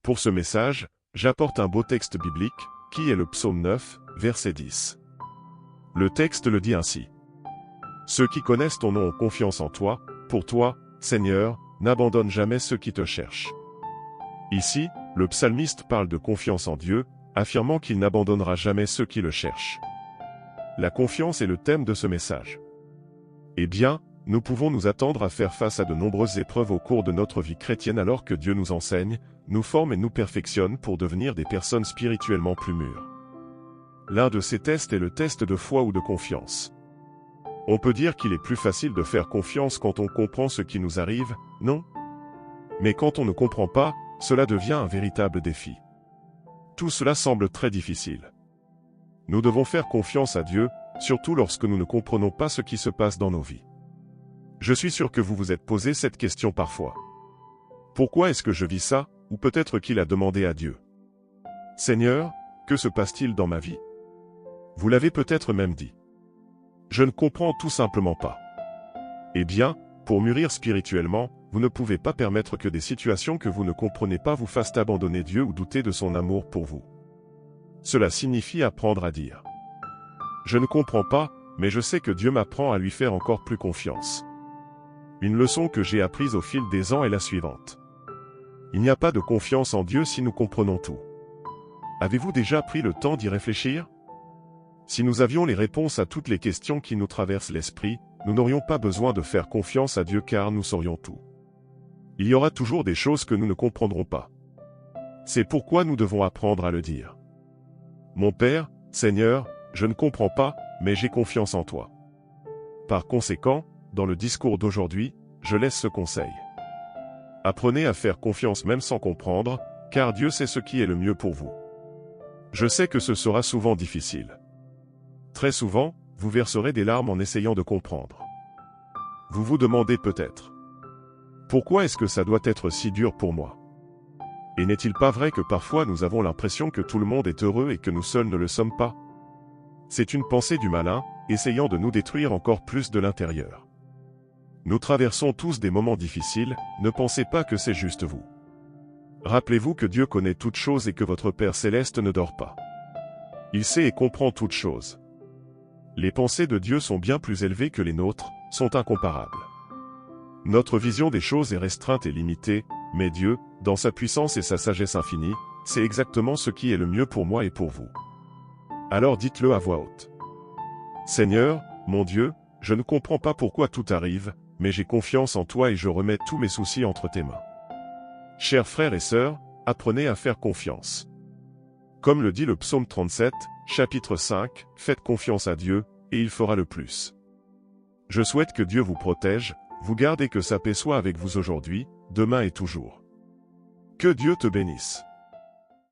Pour ce message, j'apporte un beau texte biblique, qui est le psaume 9, verset 10. Le texte le dit ainsi. Ceux qui connaissent ton nom ont confiance en toi, pour toi, Seigneur, n'abandonne jamais ceux qui te cherchent. Ici, le psalmiste parle de confiance en Dieu, affirmant qu'il n'abandonnera jamais ceux qui le cherchent. La confiance est le thème de ce message. Eh bien, nous pouvons nous attendre à faire face à de nombreuses épreuves au cours de notre vie chrétienne alors que Dieu nous enseigne, nous forme et nous perfectionne pour devenir des personnes spirituellement plus mûres. L'un de ces tests est le test de foi ou de confiance. On peut dire qu'il est plus facile de faire confiance quand on comprend ce qui nous arrive, non? Mais quand on ne comprend pas, cela devient un véritable défi. Tout cela semble très difficile. Nous devons faire confiance à Dieu, surtout lorsque nous ne comprenons pas ce qui se passe dans nos vies. Je suis sûr que vous vous êtes posé cette question parfois. Pourquoi est-ce que je vis ça? Ou peut-être qu'il a demandé à Dieu. Seigneur, que se passe-t-il dans ma vie? Vous l'avez peut-être même dit. Je ne comprends tout simplement pas. Eh bien, pour mûrir spirituellement, vous ne pouvez pas permettre que des situations que vous ne comprenez pas vous fassent abandonner Dieu ou douter de son amour pour vous. Cela signifie apprendre à dire. Je ne comprends pas, mais je sais que Dieu m'apprend à lui faire encore plus confiance. Une leçon que j'ai apprise au fil des ans est la suivante. Il n'y a pas de confiance en Dieu si nous comprenons tout. Avez-vous déjà pris le temps d'y réfléchir? Si nous avions les réponses à toutes les questions qui nous traversent l'esprit, nous n'aurions pas besoin de faire confiance à Dieu car nous saurions tout. Il y aura toujours des choses que nous ne comprendrons pas. C'est pourquoi nous devons apprendre à le dire. Mon Père, Seigneur, je ne comprends pas, mais j'ai confiance en toi. Par conséquent, dans le discours d'aujourd'hui, je laisse ce conseil. Apprenez à faire confiance même sans comprendre, car Dieu sait ce qui est le mieux pour vous. Je sais que ce sera souvent difficile. Très souvent, vous verserez des larmes en essayant de comprendre. Vous vous demandez peut-être. Pourquoi est-ce que ça doit être si dur pour moi? Et n'est-il pas vrai que parfois nous avons l'impression que tout le monde est heureux et que nous seuls ne le sommes pas? C'est une pensée du malin, essayant de nous détruire encore plus de l'intérieur. Nous traversons tous des moments difficiles, ne pensez pas que c'est juste vous. Rappelez-vous que Dieu connaît toutes choses et que votre Père céleste ne dort pas. Il sait et comprend toutes choses. Les pensées de Dieu sont bien plus élevées que les nôtres, sont incomparables. Notre vision des choses est restreinte et limitée, mais Dieu, dans sa puissance et sa sagesse infinie, sait exactement ce qui est le mieux pour moi et pour vous. Alors dites-le à voix haute. Seigneur, mon Dieu, je ne comprends pas pourquoi tout arrive, mais j'ai confiance en toi et je remets tous mes soucis entre tes mains. Chers frères et sœurs, apprenez à faire confiance. Comme le dit le psaume 37, chapitre 5, faites confiance à Dieu, et il fera le plus. Je souhaite que Dieu vous protège, vous garde et que sa paix soit avec vous aujourd'hui, demain et toujours. Que Dieu te bénisse.